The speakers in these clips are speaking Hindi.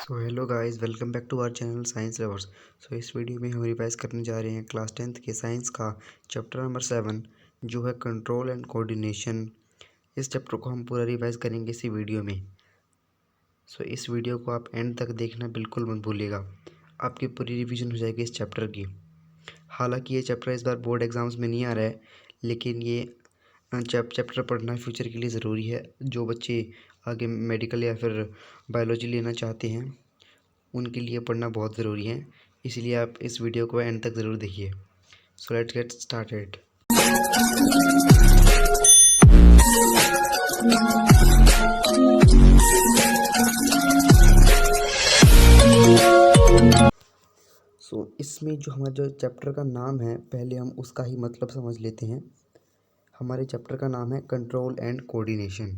So hello guys, welcome back to our channel science lovers. इस वीडियो में हम रिवाइज करने जा रहे हैं क्लास 10th के साइंस का चैप्टर नंबर 7 जो है कंट्रोल एंड कोऑर्डिनेशन। इस चैप्टर को हम पूरा रिवाइज करेंगे इसी वीडियो में। इस वीडियो को आप एंड तक देखना बिल्कुल मत भूलिएगा, आपकी पूरी रिवीजन हो जाएगी इस चैप्टर की। हालांकि ये चैप्टर इस बार बोर्ड एग्ज़ाम्स में नहीं आ रहा है, लेकिन ये चैप्टर पढ़ना फ्यूचर के लिए ज़रूरी है। जो बच्चे आगे मेडिकल या फिर बायोलॉजी लेना चाहते हैं उनके लिए पढ़ना बहुत ज़रूरी है, इसलिए आप इस वीडियो को एंड तक ज़रूर देखिए। So let's get started. इसमें जो चैप्टर का नाम है, पहले हम उसका ही मतलब समझ लेते हैं। हमारे चैप्टर का नाम है कंट्रोल एंड कोऑर्डिनेशन।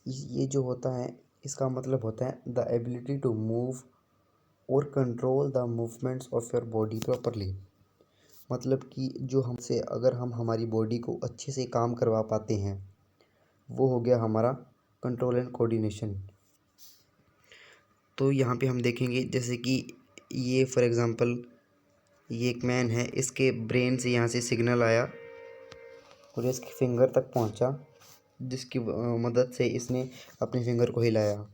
ये जो होता है, इसका मतलब होता है द एबिलिटी टू मूव और control the movements of your body properly. मतलब कि जो हमसे अगर हम हमारी बॉडी को अच्छे से काम करवा पाते हैं, वो हो गया हमारा कंट्रोल एंड कोऑर्डिनेशन। तो यहाँ पे हम देखेंगे, जैसे कि ये फॉर एग्ज़ाम्पल ये एक मैन है, इसके ब्रेन से यहाँ से सिग्नल आया और इसके फिंगर तक पहुँचा, जिसकी मदद से इसने अपने फिंगर को हिलाया।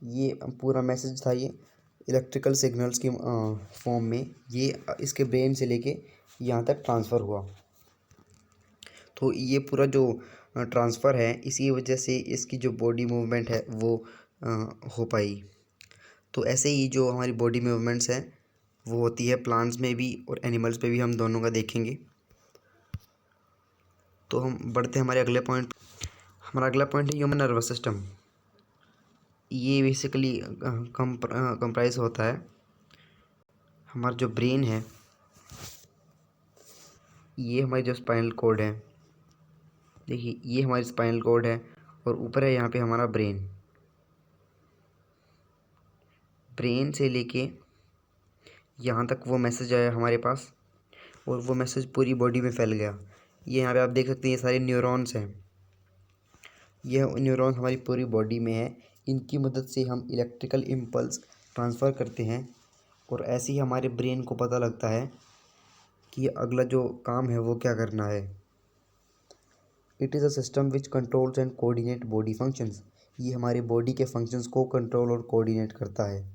ये पूरा मैसेज था, ये इलेक्ट्रिकल सिग्नल्स की फॉर्म में ये इसके ब्रेन से लेके यहाँ तक ट्रांसफ़र हुआ। तो ये पूरा जो ट्रांसफ़र है, इसी वजह से इसकी जो बॉडी मूवमेंट है वो हो पाई। तो ऐसे ही जो हमारी बॉडी मूवमेंट्स हैं वो होती है प्लांट्स में भी और एनिमल्स पे भी, हम दोनों का देखेंगे। तो हम बढ़ते हैं हमारे अगले पॉइंट। हमारा अगला पॉइंट है ह्यूमन नर्वस सिस्टम। ये बेसिकली कंप्राइज होता है, हमारा जो ब्रेन है, ये हमारी जो स्पाइनल कॉर्ड है, देखिए ये हमारी स्पाइनल कॉर्ड है और ऊपर है यहाँ पे हमारा ब्रेन। ब्रेन से लेके यहाँ तक वो मैसेज आया हमारे पास और वो मैसेज पूरी बॉडी में फैल गया। ये यहाँ पे आप देख सकते हैं, ये सारे न्यूरॉन्स हैं। यह न्यूरॉन्स हमारी पूरी बॉडी में है, इनकी मदद से हम इलेक्ट्रिकल इम्पल्स ट्रांसफ़र करते हैं और ऐसे ही हमारे ब्रेन को पता लगता है कि अगला जो काम है वो क्या करना है। It is a system which controls and coordinate body functions. ये हमारे बॉडी के फंक्शंस को कंट्रोल और कोऑर्डिनेट करता है।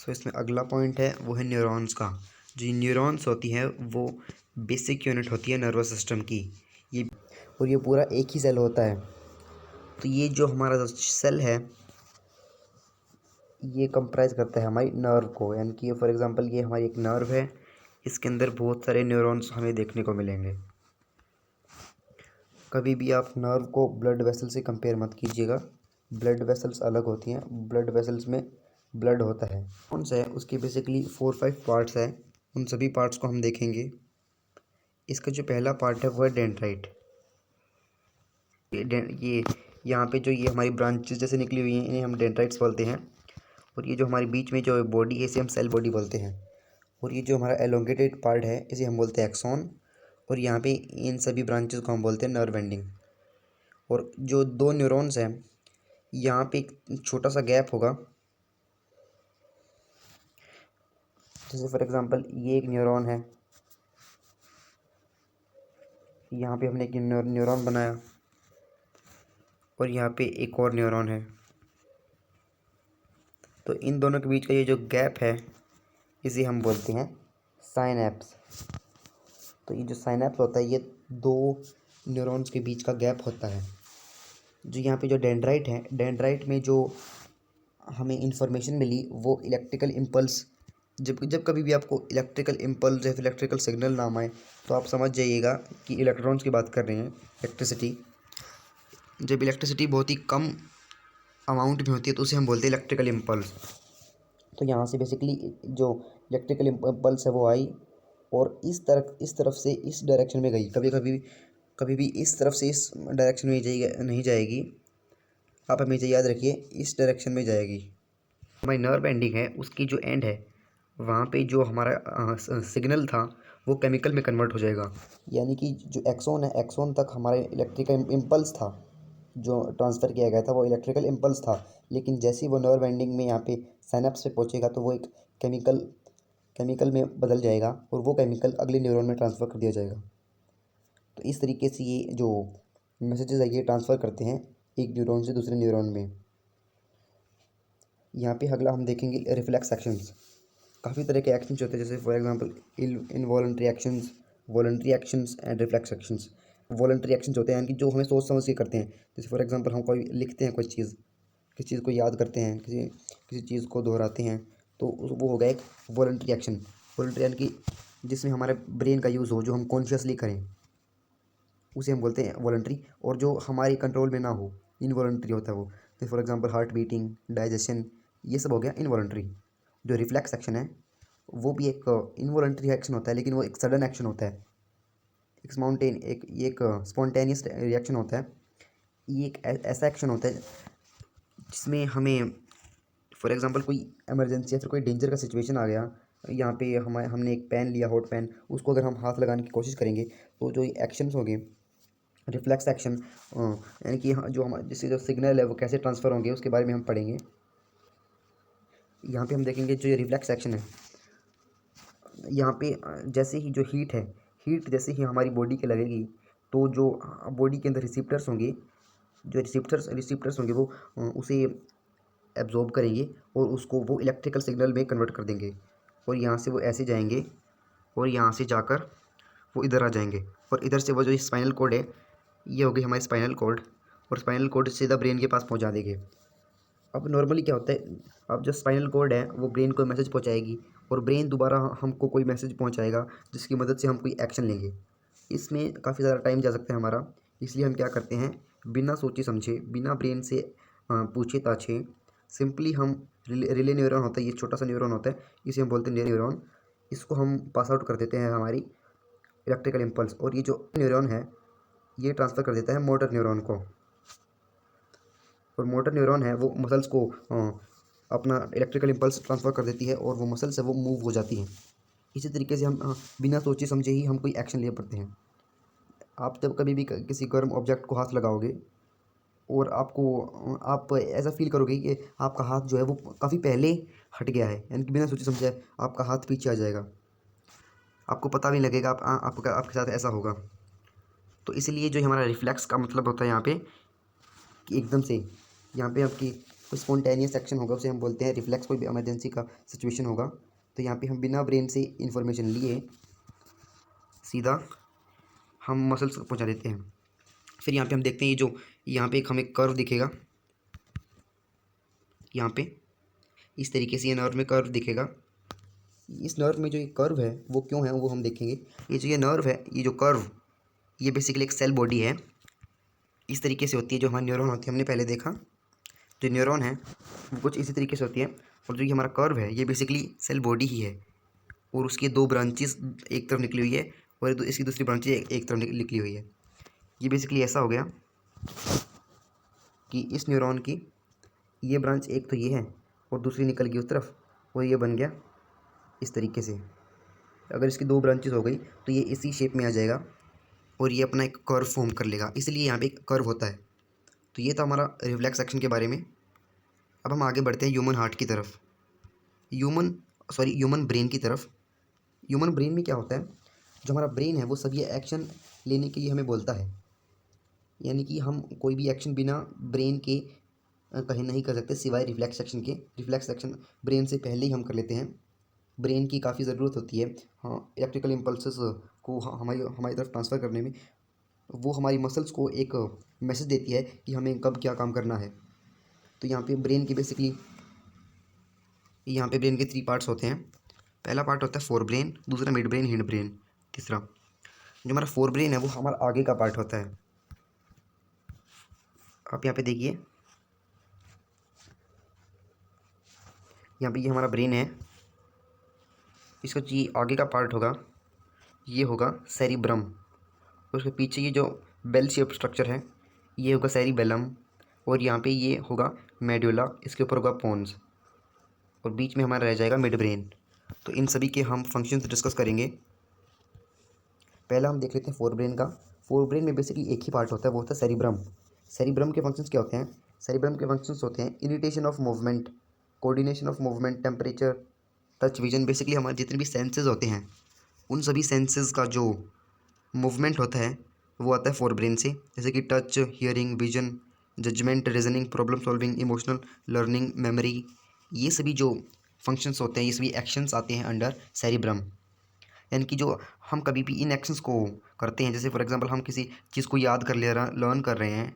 इसमें अगला पॉइंट है वो है न्यूरॉन्स का। जो न्यूरॉन्स होती है वो बेसिक यूनिट होती है नर्वस सिस्टम की। ये पूरा एक ही सेल होता है। तो ये जो हमारा सेल है ये कंप्राइज करता है हमारी नर्व को, यानी कि फॉर एग्जांपल ये हमारी एक नर्व है, इसके अंदर बहुत सारे न्यूरॉन्स हमें देखने को मिलेंगे। कभी भी आप नर्व को ब्लड वेसल से कंपेयर मत कीजिएगा, ब्लड वेसल्स अलग होती हैं, ब्लड वेसल्स में ब्लड होता है। कौन सा है, उसके बेसिकली 4-5 पार्ट्स हैं, उन सभी पार्ट्स को हम देखेंगे। इसका जो पहला पार्ट है वो है डेंड्राइट। ये यहाँ पे जो ये हमारी ब्रांचेस जैसे निकली हुई हैं, इन्हें हम डेंड्राइट्स बोलते हैं। और ये जो हमारे बीच में जो बॉडी है, इसे हम सेल बॉडी बोलते हैं। और ये जो हमारा एलोंगेटेड पार्ट है, इसे हम बोलते हैं एक्सॉन। और यहाँ पे इन सभी ब्रांचेस को हम बोलते हैं नर्व एंडिंग। और जो दो न्यूरॉन्स हैं, यहाँ पे एक छोटा सा गैप होगा, जैसे फॉर एग्जांपल ये एक न्यूरॉन है, यहाँ पे हमने एक न्यूरॉन बनाया और यहाँ पे एक और न्यूरॉन है। तो इन दोनों के बीच का ये जो गैप है, इसे हम बोलते हैं साइनैप्स। तो ये जो साइनैप्स होता है, ये दो न्यूरॉन्स के बीच का गैप होता है। जो यहाँ पे जो डेंड्राइट है, डेंड्राइट में जो हमें इंफॉर्मेशन मिली वो इलेक्ट्रिकल इम्पल्स। जब कभी भी आपको इलेक्ट्रिकल इम्पल्स या इलेक्ट्रिकल सिग्नल नाम आए, तो आप समझ जाइएगा कि इलेक्ट्रॉन्स की बात कर रहे हैं, इलेक्ट्रिसिटी। जब इलेक्ट्रिसिटी बहुत ही कम अमाउंट में होती है तो उसे हम बोलते हैं इलेक्ट्रिकल इम्पल्स। तो यहाँ से बेसिकली जो इलेक्ट्रिकल इम्पल्स है वो आई और इस तरफ से इस डायरेक्शन में गई। कभी भी इस तरफ से इस डायरेक्शन में नहीं जाएगी, आप हमेशा याद रखिए इस डायरेक्शन में जाएगी। हमारी नर्व एंडिंग है, उसकी जो एंड है वहाँ पे जो हमारा सिग्नल था वो केमिकल में कन्वर्ट हो जाएगा। यानी कि जो एक्सॉन है, एक्सॉन तक हमारा इलेक्ट्रिकल इम्पल्स था, जो ट्रांसफ़र किया गया था वो इलेक्ट्रिकल इम्पल्स था, लेकिन जैसे ही वो नर्व एंडिंग में यहाँ पे साइनेप्स पे पहुँचेगा तो वो एक केमिकल में बदल जाएगा और वो केमिकल अगले न्यूरॉन में ट्रांसफ़र कर दिया जाएगा। तो इस तरीके से ये जो मैसेजेस है ये ट्रांसफ़र करते हैं एक न्यूरॉन से दूसरे न्यूरॉन में। यहाँ पे अगला हम देखेंगे रिफ्लेक्स एक्शंस। काफ़ी तरह के एक्शंस होते हैं, जैसे for example involuntary actions, voluntary actions and reflex actions. Voluntary actions होते हैं यानी कि जो हमें सोच समझ के करते हैं, जैसे फॉर एग्जांपल हम कोई लिखते हैं, कोई चीज़, किसी चीज़ को याद करते हैं, किसी किसी चीज़ को दोहराते हैं, तो वो हो गया एक वॉलंटरी एक्शन। वॉलंटरी यानी कि जिसमें हमारे ब्रेन का यूज़ हो, जो हम कॉन्शियसली करें, उसे हम बोलते हैं वॉलंटरी। और जो हमारे कंट्रोल में ना हो, इनवॉलंटरी होता है वो। तो for example heart beating, digestion, ये सब हो गया इनवॉलंटरी। जो रिफ्लेक्स एक्शन है वो भी एक इनवॉलंटरी एक्शन होता है, लेकिन वो एक सडन एक्शन होता है, एक स्पॉन्टेनियस रिएक्शन होता है। ये एक ऐसा एक्शन होता है जिसमें हमें फॉर एग्जांपल कोई इमरजेंसी या फिर कोई डेंजर का सिचुएशन आ गया, यहाँ पे हमने एक पेन लिया, हॉट पेन, उसको अगर हम हाथ लगाने की कोशिश करेंगे तो जो एक्शंस होंगे रिफ्लेक्स एक्शन, यानी कि जो हमारे जिससे जो सिग्नल है वो कैसे ट्रांसफ़र होंगे उसके बारे में हम पढ़ेंगे। यहाँ पे हम देखेंगे जो ये रिफ्लेक्स एक्शन है, यहाँ पे जैसे ही जो हीट जैसे ही हमारी बॉडी के लगेगी तो जो बॉडी के अंदर रिसेप्टर्स होंगे, जो रिसेप्टर्स होंगे वो उसे एब्जॉर्ब करेंगे और उसको वो इलेक्ट्रिकल सिग्नल में कन्वर्ट कर देंगे, और यहाँ से वो ऐसे जाएंगे और यहाँ से जाकर वो इधर आ जाएंगे, और इधर से वो जो स्पाइनल कॉर्ड है, ये हो गई हमारी स्पाइनल कॉर्ड, और स्पाइनल कॉर्ड सीधा ब्रेन के पास पहुँचा देंगे। अब नॉर्मली क्या होता है, अब जो स्पाइनल कॉर्ड है वो ब्रेन को मैसेज पहुँचाएगी और ब्रेन दोबारा हमको कोई मैसेज पहुँचाएगा जिसकी मदद से हम कोई एक्शन लेंगे। इसमें काफ़ी ज़्यादा टाइम जा सकता है हमारा, इसलिए हम क्या करते हैं, बिना सोचे समझे, बिना ब्रेन से पूछे ताछे, सिंपली हम रिले न्यूरॉन होता है, ये छोटा सा न्यूरॉन होता है, इसे हम बोलते हैं न्यूरॉन, इसको हम पास आउट कर देते हैं हमारी इलेक्ट्रिकल इम्पल्स, और ये जो न्यूरॉन है ये ट्रांसफ़र कर देता है मोटर न्यूरॉन को, और मोटर न्यूरॉन है वो मसल्स को अपना इलेक्ट्रिकल इम्पल्स ट्रांसफ़र कर देती है और वो मसल्स है वो मूव हो जाती हैं। इसी तरीके से हम बिना सोचे समझे ही हम कोई एक्शन ले पड़ते हैं। आप जब कभी भी किसी गर्म ऑब्जेक्ट को हाथ लगाओगे और आप ऐसा फील करोगे कि आपका हाथ जो है वो काफ़ी पहले हट गया है, यानी कि बिना सोचे समझे आपका हाथ पीछे आ जाएगा, आपको पता भी नहीं लगेगा, आपके साथ ऐसा होगा। तो इसलिए जो हमारा रिफ्लेक्स का मतलब होता है यहाँ पे कि एकदम से यहाँ पे आपकी कोई स्पॉन्टेनियस एक्शन होगा उसे हम बोलते हैं रिफ्लेक्स। कोई भी इमरजेंसी का सिचुएशन होगा तो यहाँ पे हम बिना ब्रेन से इंफॉर्मेशन लिए सीधा हम मसल्स को पहुँचा देते हैं। फिर यहाँ पे हम देखते हैं ये जो यहाँ पे एक हमें कर्व दिखेगा, यहाँ पे इस तरीके से ये नर्व में कर्व दिखेगा। इस नर्व में जो ये कर्व है वो क्यों है वो हम देखेंगे। ये जो ये नर्व है, ये जो कर्व, ये बेसिकली एक सेल बॉडी है, इस तरीके से होती है। जो हमारी न्यूरॉन होती है हमने पहले देखा, जो न्यूरॉन है वो कुछ इसी तरीके से होती है, और जो ये हमारा कर्व है ये बेसिकली सेल बॉडी ही है, और उसकी दो ब्रांचेस एक तरफ निकली हुई है और इसकी दूसरी ब्रांचेस एक तरफ निकली हुई है। ये बेसिकली ऐसा हो गया कि इस न्यूरॉन की ये ब्रांच एक तो ये है और दूसरी निकल गई उस तरफ, और ये बन गया इस तरीके से। अगर इसकी दो ब्रांचेस हो गई तो ये इसी शेप में आ जाएगा और ये अपना एक कर्व फॉर्म कर लेगा, इसलिए यहाँ पे एक कर्व होता है। तो ये था हमारा रिफ्लेक्स एक्शन के बारे में। अब हम आगे बढ़ते हैं ह्यूमन हार्ट की तरफ, ह्यूमन ब्रेन की तरफ। ह्यूमन ब्रेन में क्या होता है, जो हमारा ब्रेन है वो सभी एक्शन लेने के लिए हमें बोलता है, यानी कि हम कोई भी एक्शन बिना ब्रेन के कहीं नहीं कर सकते सिवाय रिफ्लेक्स एक्शन के। रिफ्लेक्स एक्शन ब्रेन से पहले ही हम कर लेते हैं। ब्रेन की काफ़ी ज़रूरत होती है हाँ इलेक्ट्रिकल इम्पल्सेस को हमारी हमारी तरफ ट्रांसफ़र करने में। वो हमारी मसल्स को एक मैसेज देती है कि हमें कब क्या काम करना है। तो यहाँ पे ब्रेन की बेसिकली यहाँ पे ब्रेन के 3 पार्ट्स होते हैं। पहला पार्ट होता है फोर ब्रेन, दूसरा मिड ब्रेन, हिंड ब्रेन, तीसरा जो हमारा फोर ब्रेन है वो हमारा आगे का पार्ट होता है। आप यहाँ पे देखिए, यहाँ पे ये हमारा ब्रेन है, इसका जी आगे का पार्ट होगा, ये होगा सेरिब्रम, उसके पीछे ये जो बेल शेप स्ट्रक्चर है ये होगा सेरिबेलम, और यहाँ पे ये होगा मेडुला, इसके ऊपर होगा पोन्स, और बीच में हमारा रह जाएगा मिड ब्रेन। तो इन सभी के हम फंक्शंस डिस्कस करेंगे। पहला हम देख लेते हैं फोर ब्रेन का। फोर ब्रेन में बेसिकली एक ही पार्ट होता है, वो होता है सेरिब्रम। सेरिब्रम के फंक्शंस क्या होते हैं? सेरिब्रम के फंक्शंस होते हैं initiation of movement, coordination of movement, temperature, touch, vision. Basically हमारे जितने भी सेंसेस होते हैं उन सभी सेंसेस का जो मूवमेंट होता है वो आता है फोर ब्रेन से, जैसे कि touch, hearing, vision, judgement, reasoning, problem solving, emotional, learning, memory. ये सभी जो फंक्शंस होते हैं, ये सभी एक्शंस आते हैं अंडर सेरिब्रम। यानी कि जो हम कभी भी इन एक्शंस को करते हैं, जैसे फॉर एग्जांपल हम किसी चीज़ को याद कर ले लर्न कर रहे हैं,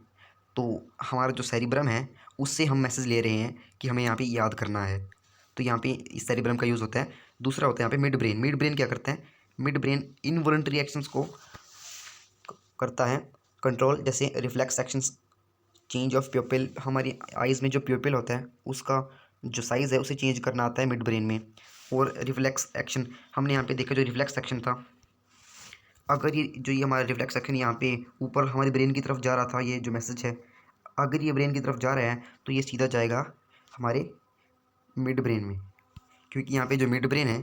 तो हमारा जो सेरिब्रम है उससे हम मैसेज ले रहे हैं कि हमें यहाँ पे याद करना है, तो यहाँ पे इस सेरिब्रम का यूज़ होता है। दूसरा होता है यहाँ पे मिड ब्रेन। मिड ब्रेन क्या करता है? मिड ब्रेन इनवॉलंटरी एक्शंस को करता है कंट्रोल, जैसे रिफ्लेक्स एक्शंस, चेंज ऑफ प्यूपिल। हमारी आइज़ में जो प्यूपिल होता है उसका जो साइज़ है उसे चेंज करना आता है मिड ब्रेन में। और रिफ्लेक्स एक्शन हमने यहाँ पे देखा, जो रिफ्लेक्स एक्शन था, अगर ये हमारा रिफ्लेक्स एक्शन यहाँ पे ऊपर हमारे ब्रेन की तरफ जा रहा था, ये जो मैसेज है अगर ये ब्रेन की तरफ जा रहा है तो ये सीधा जाएगा हमारे मिड ब्रेन में, क्योंकि यहाँ पे जो मिड ब्रेन है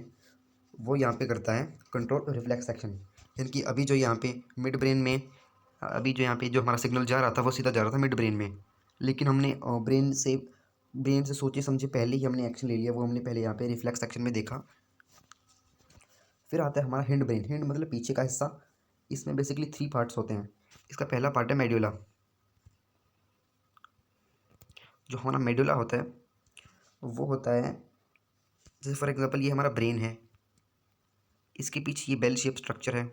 वो यहाँ पे करता है कंट्रोल रिफ्लेक्स एक्शन। यानी कि अभी जो यहाँ पे मिड ब्रेन में, अभी जो यहाँ पे जो हमारा सिग्नल जा रहा था वो सीधा जा रहा था मिड ब्रेन में, लेकिन हमने ब्रेन से सोचे समझे पहले ही हमने एक्शन ले लिया, वो हमने पहले यहाँ पे रिफ्लेक्स एक्शन में देखा। फिर आता है हमारा हिंड ब्रेन। हिंड मतलब पीछे का हिस्सा। इसमें बेसिकली 3 पार्ट्स होते हैं। इसका पहला पार्ट है मेडुला। जो हमारा मेडुला होता है वो होता है, जैसे फॉर एग्जांपल ये हमारा ब्रेन है, इसके पीछे ये बेल शेप स्ट्रक्चर है,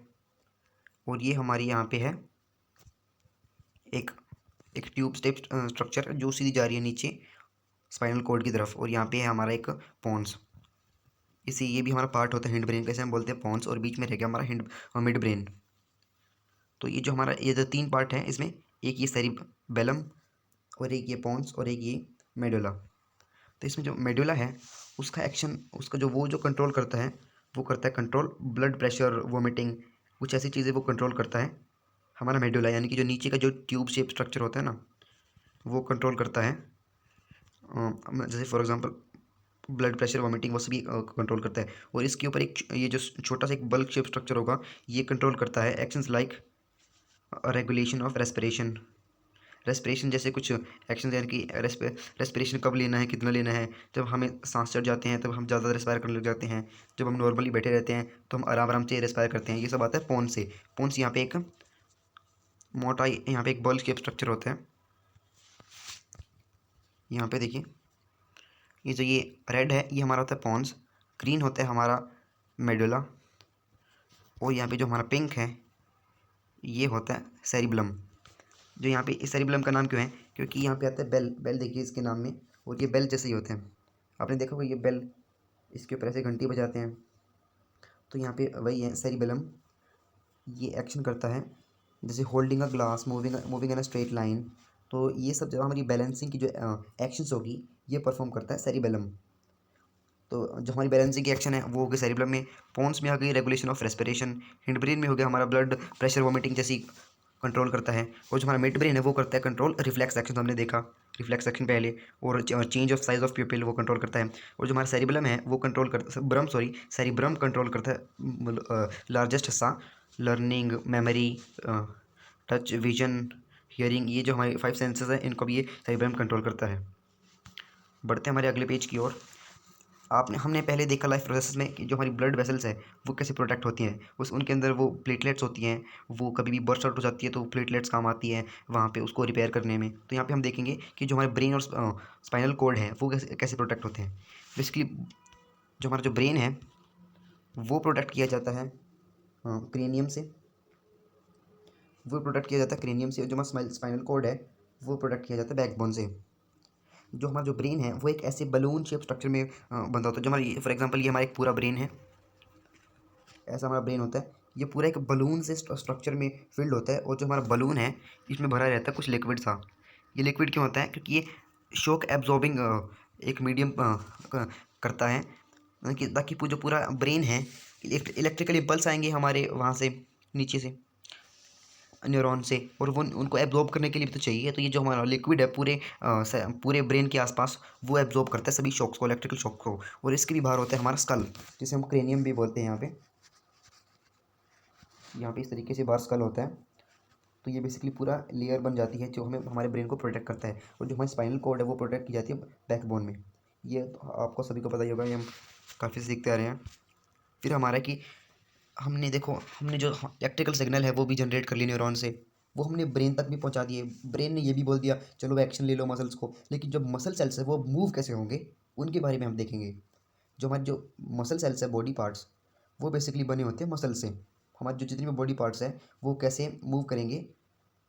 और ये हमारी यहाँ पे है एक एक ट्यूब स्टेप स्ट्रक्चर जो सीधी जा रही है नीचे स्पाइनल कॉर्ड की तरफ, और यहाँ पे है हमारा एक पॉन्स। इसे ये भी हमारा पार्ट होता है हिंड ब्रेन, कैसे हम बोलते हैं पॉन्स, और बीच में रह गया हमारा मिड ब्रेन। तो ये जो हमारा ये जो 3 पार्ट हैं इसमें, एक ये सेरिबेलम और एक ये पॉन्स और एक ये मेडुला। तो इसमें जो मेडुला है उसका एक्शन, उसका जो वो जो कंट्रोल करता है वो करता है कंट्रोल ब्लड प्रेशर, वोमिटिंग, कुछ ऐसी चीज़ें वो कंट्रोल करता है हमारा मेडुला। यानी कि जो नीचे का जो ट्यूब शेप स्ट्रक्चर होता है ना वो कंट्रोल करता है, जैसे for example blood pressure, vomiting, वो सभी कंट्रोल करता है। और इसके ऊपर एक ये जो छोटा सा एक बल्क शेप स्ट्रक्चर होगा ये कंट्रोल करता है actions like regulation of respiration. Respiration जैसे कुछ एक्शन, यानी कि रेस्पिरेशन कब लेना है, कितना लेना है। जब हमें सांस चढ़ जाते हैं तब हम ज़्यादा रेस्पायर करने लग जाते हैं, जब हम नॉर्मली बैठे रहते हैं तो हम आराम आराम से रेस्पायर करते हैं। ये सब आता है पोन्स से। पोन्स यहाँ पे एक मोटा, यहाँ पे एक बॉल शेप स्ट्रक्चर होता है। यहाँ पे देखिए ये जो ये रेड है ये हमारा होता है पोन्स, ग्रीन होता है हमारा मेडुला, और यहाँ पे जो हमारा पिंक है ये होता है सेरिबलम। जो यहाँ पे इस सेरिबलम का नाम क्यों है? क्योंकि यहाँ पे आता है बेल। बेल देखिए इसके नाम में, और ये बेल जैसे ही होते हैं। आपने देखा होगा ये बेल, इसके ऊपर ऐसे घंटी बजाते हैं, तो यहाँ पे वही है सेरिबेलम। ये एक्शन करता है जैसे holding a glass, moving in a straight line. तो ये सब जब हमारी बैलेंसिंग की जो एक्शंस होगी ये परफॉर्म करता है सेरिबेलम। तो जो हमारी बैलेंसिंग की एक्शन है वो हो गई सेरिबेलम में। पोन्स में आ गई regulation of respiration. Hind brain में हो गया हमारा ब्लड प्रेशर, वोमिटिंग जैसी कंट्रोल करता है। और जो हमारा मिड ब्रेन है वो करता है कंट्रोल रिफ्लेक्स एक्शन, तो हमने देखा रिफ्लेक्स एक्शन पहले। और चेंज ऑफ साइज ऑफ प्यूपिल वो कंट्रोल करता है। और जो हमारा सेरिबेलम है वो कंट्रोल करता सेरिब्रम कंट्रोल करता है लार्जेस्ट हिस्सा, learning, memory, touch, vision, hearing. ये जो हमारे 5 सेंसेस हैं इनको भी ये सेरिब्रम कंट्रोल करता है। बढ़ते हैं हमारे अगले पेज की ओर। हमने पहले देखा लाइफ प्रोसेस में कि जो हमारी ब्लड वेसल्स है वो कैसे प्रोटेक्ट होती हैं। उनके अंदर वो प्लेटलेट्स होती हैं, वो कभी भी बर्स्ट आउट हो जाती है तो प्लेटलेट्स काम आती है वहाँ पे उसको रिपेयर करने में। तो यहाँ पे हम देखेंगे कि जो हमारे ब्रेन और स्पाइनल कोड है वो कैसे कैसे प्रोटेक्ट होते हैं। बेसिकली जो हमारा जो ब्रेन है वो प्रोटेक्ट किया जाता है क्रेनियम से, जो हमारा स्पाइनल कोड है वो प्रोटेक्ट किया जाता है बैकबोन से। जो हमारा जो ब्रेन है वो एक ऐसे बलून शेप स्ट्रक्चर में बनता होता है। जो हमारी फॉर एग्जांपल ये हमारा एक पूरा ब्रेन है, ऐसा हमारा ब्रेन होता है। ये पूरा एक बलून से स्ट्रक्चर में फिल्ड होता है, और जो हमारा बलून है इसमें भरा रहता है कुछ लिक्विड सा। ये लिक्विड क्यों होता है? क्योंकि ये शॉक एब्जॉर्बिंग एक मीडियम करता है, ताकि जो पूरा ब्रेन है इलेक्ट्रिकल इम्पल्स आएंगे हमारे वहाँ से नीचे से न्यूरॉन से, और वो उनको एब्जॉर्ब करने के लिए भी तो चाहिए। तो ये जो हमारा लिक्विड है पूरे ब्रेन के आसपास वो एब्जॉर्ब करता है सभी शॉक्स को, इलेक्ट्रिकल शॉक को। और इसके भी बाहर होता है हमारा स्कल, जिसे हम क्रेनियम भी बोलते हैं। यहाँ पे इस तरीके से बाहर स्कल होता है। तो ये बेसिकली पूरा लेयर बन जाती है जो हमें हमारे ब्रेन को प्रोटेक्ट करता है, और जो हमारी स्पाइनल कॉर्ड है वो प्रोटेक्ट की जाती है बैकबोन में। ये तो आपको सभी को पता ही होगा, ये हम काफ़ी सीखते आ रहे हैं। फिर हमारा कि हमने जो इलेक्ट्रिकल सिग्नल है वो भी जनरेट कर ली न्यूरॉन से, वो हमने ब्रेन तक भी पहुंचा दिए। ब्रेन ने ये भी बोल दिया चलो एक्शन ले लो मसल्स को, लेकिन जो मसल सेल्स है वो मूव कैसे होंगे उनके बारे में हम देखेंगे। जो मसल सेल्स है, बॉडी पार्ट्स, वो बेसिकली बने होते हैं मसल से। हमारे जो जितनी भी बॉडी पार्ट्स हैं वो कैसे मूव करेंगे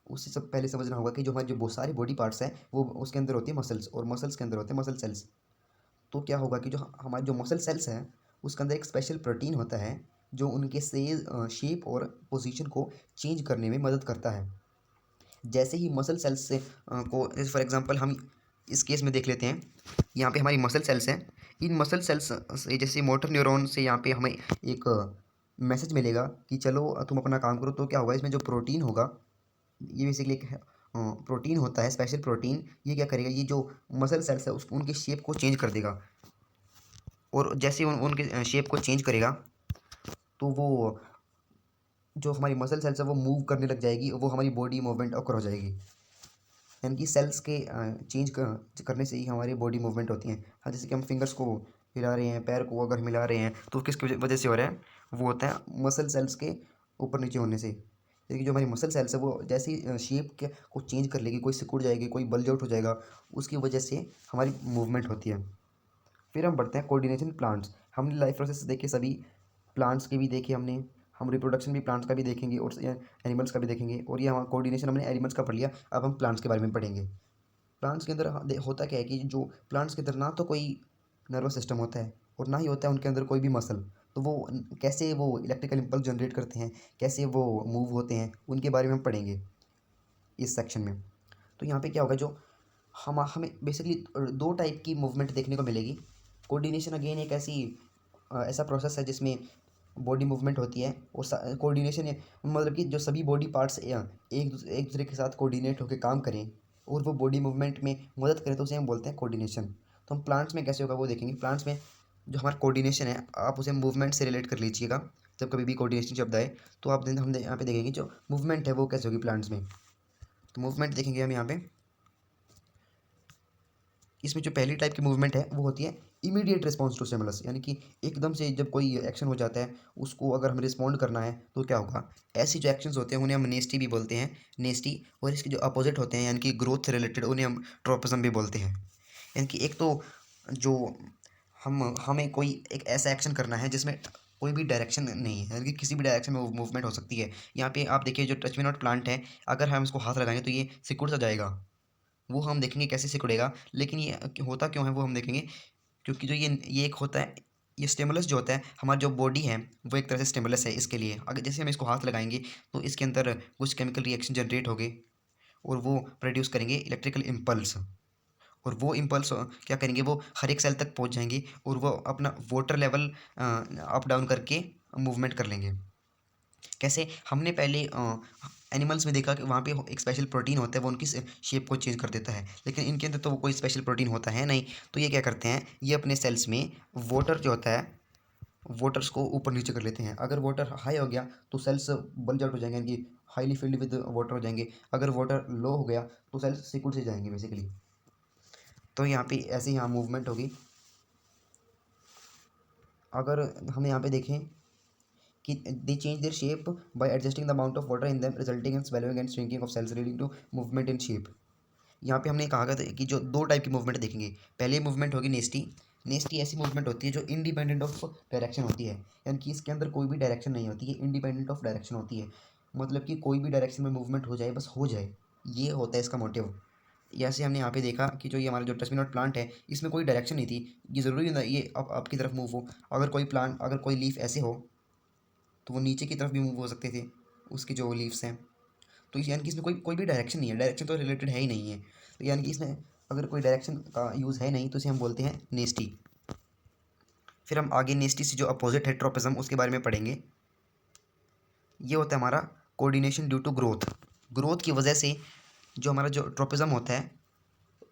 उससे सब पहले समझना होगा कि जो हमारे जो बहुत सारी बॉडी पार्ट्स हैं वो उसके अंदर होती है मसल्स, और मसल्स के अंदर होते हैं मसल सेल्स। तो क्या होगा कि जो हमारे जो मसल सेल्स हैं उसके अंदर एक स्पेशल प्रोटीन होता है जो उनके सेल शेप और पोजीशन को चेंज करने में मदद करता है। जैसे ही मसल सेल्स से को फॉर एग्जांपल हम इस केस में देख लेते हैं, यहाँ पे हमारी मसल सेल्स हैं। इन मसल सेल्स से जैसे मोटर न्यूरॉन से यहाँ पे हमें एक मैसेज मिलेगा कि चलो तुम अपना काम करो। तो क्या होगा, इसमें जो प्रोटीन होगा, ये बेसिकली एक प्रोटीन होता है, स्पेशल प्रोटीन। ये क्या करेगा, ये जो मसल सेल्स है उनके शेप को चेंज कर देगा, और जैसे उनके शेप को चेंज करेगा तो वो जो हमारी मसल सेल्स है वो मूव करने लग जाएगी, वो हमारी बॉडी मूवमेंट अकर हो जाएगी। यानी कि सेल्स के चेंज करने से ही हमारी बॉडी मूवमेंट होती है। हाँ, जैसे कि हम फिंगर्स को हिला रहे हैं, पैर को अगर मिला रहे हैं, तो किसकी वजह से हो रहा है, वो होता है मसल सेल्स के ऊपर नीचे होने से। क्योंकि जो हमारी मसल सेल्स है वो जैसी शेप के को चेंज कर लेगी, कोई सिकुड़ जाएगी, कोई बल्ज आउट हो जाएगा, उसकी वजह से हमारी मूवमेंट होती है। फिर हम बढ़ते हैं कोऑर्डिनेशन प्लांट्स। हमने लाइफ प्रोसेस देखे सभी, प्लांट्स के भी देखे हमने, हम रिप्रोडक्शन भी प्लांट्स का भी देखेंगे और एनिमल्स का भी देखेंगे, और ये हमारा कोऑर्डिनेशन हमने एनिमल्स का पढ़ लिया। अब हम प्लांट्स के बारे में पढ़ेंगे। प्लांट्स के अंदर होता क्या है कि जो प्लांट्स के अंदर ना तो कोई नर्वस सिस्टम होता है और ना ही होता है उनके अंदर कोई भी मसल। तो वो कैसे वो इलेक्ट्रिकल इम्पल्स जनरेट करते हैं, कैसे वो मूव होते हैं, उनके बारे में हम पढ़ेंगे इस सेक्शन में। तो यहाँ पे क्या होगा, जो हमें बेसिकली दो टाइप की मूवमेंट देखने को मिलेगी। कोऑर्डिनेशन अगेन एक ऐसा प्रोसेस है जिसमें बॉडी मूवमेंट होती है, और कोऑर्डिनेशन मतलब कि जो सभी बॉडी पार्ट्स एक दूसरे के साथ कोऑर्डिनेट होकर काम करें और वो बॉडी मूवमेंट में मदद करें, तो उसे हम बोलते हैं कोऑर्डिनेशन। तो हम प्लांट्स में कैसे होगा वो देखेंगे। प्लांट्स में जो हमारा कोऑर्डिनेशन है आप उसे मूवमेंट से रिलेट कर लीजिएगा। जब कभी भी कोऑर्डिनेशन शब्द आए तो हम यहाँ पे देखेंगे जो मूवमेंट है वो कैसे होगी प्लांट्स में। तो मूवमेंट देखेंगे हम यहाँ पे। इसमें जो पहली टाइप की मूवमेंट है वो होती है इमीडिएट रिस्पॉन्स टू स्टिमुलस, यानी कि एकदम से जब कोई एक्शन हो जाता है उसको अगर हमें रिस्पॉन्ड करना है तो क्या होगा। ऐसी जो एक्शंस होते हैं उन्हें हम नेस्टी भी बोलते हैं, नेस्टी। और इसके जो अपोजिट होते हैं यानी कि ग्रोथ से रिलेटेड, उन्हें हम ट्रोपिज्म भी बोलते हैं। यानी कि एक तो जो हमें कोई एक ऐसा एक्शन करना है जिसमें कोई भी डायरेक्शन नहीं है, यानी कि किसी भी डायरेक्शन में मूवमेंट हो सकती है। यहाँ पे आप देखिए जो टच मी नॉट प्लांट है, अगर हम इसको हाथ लगाएंगे तो ये सिकुड़ सा जाएगा, वो हम देखेंगे कैसे सिकुड़ेगा। लेकिन ये होता क्यों है वो हम देखेंगे, क्योंकि जो ये एक होता है, ये स्टिमुलस जो होता है, हमारी जो बॉडी है वो एक तरह से स्टिमुलस है इसके लिए। अगर जैसे हम इसको हाथ लगाएंगे तो इसके अंदर कुछ केमिकल रिएक्शन जनरेट होंगे और वो प्रोड्यूस करेंगे इलेक्ट्रिकल इम्पल्स, और वो इम्पल्स क्या करेंगे, वो हर एक सेल तक पहुंच जाएंगे और वो अपना वाटर लेवल अप डाउन करके मूवमेंट कर लेंगे। कैसे, हमने पहले एनिमल्स में देखा कि वहाँ पे एक स्पेशल प्रोटीन होता है वो उनकी शेप को चेंज कर देता है, लेकिन इनके अंदर तो वो कोई स्पेशल प्रोटीन होता है नहीं। तो ये क्या करते हैं, ये अपने सेल्स में वाटर जो होता है, वाटर्स को ऊपर नीचे कर लेते हैं। अगर वाटर हाई हो गया तो सेल्स बल्ज आउट हो जाएंगे, यानी कि हाईली फिल्ड विद वाटर हो जाएंगे। अगर वाटर लो हो गया तो सेल्स सिकुड़ से जाएंगे बेसिकली। तो यहाँ पे ऐसे यहाँ मूवमेंट होगी। अगर हम यहाँ पे देखें कि they change their shape by adjusting the amount of water in them, resulting in swallowing and shrinking of cells, leading to movement in shape। यहाँ पे हमने कहा था कि जो दो टाइप की मूवमेंट देखेंगे। पहली मूवमेंट होगी नेस्टी। नेस्टी ऐसी मूवमेंट होती है जो इंडिपेंडेंट ऑफ डायरेक्शन होती है, यानी कि इसके अंदर कोई भी डायरेक्शन नहीं होती है, इंडिपेंडेंट ऑफ डायरेक्शन होती है। मतलब कि कोई भी डायरेक्शन में मूवमेंट हो जाए, बस हो जाए, ये होता है इसका मोटिव। जैसे हमने यहाँ पे देखा कि जो ये हमारा जो टच मी नॉट प्लांट है इसमें कोई डायरेक्शन नहीं थी, ये ज़रूरी नहीं ये अब आपकी तरफ मूव हो। अगर कोई लीफ ऐसे हो तो वो नीचे की तरफ भी मूव हो सकते थे, उसके जो लीव्स हैं। तो यानी कि इसमें कोई कोई भी डायरेक्शन नहीं है, डायरेक्शन तो रिलेटेड है ही नहीं है। तो यानी कि इसमें अगर कोई डायरेक्शन का यूज़ है नहीं तो इसे हम बोलते हैं नेस्टी। फिर हम आगे नेस्टी से जो अपोजिट है ट्रोपिज्म, उसके बारे में पढ़ेंगे। ये होता है हमारा coordination due to growth. Growth की वजह से जो हमारा जो ट्रोपिज्म होता है,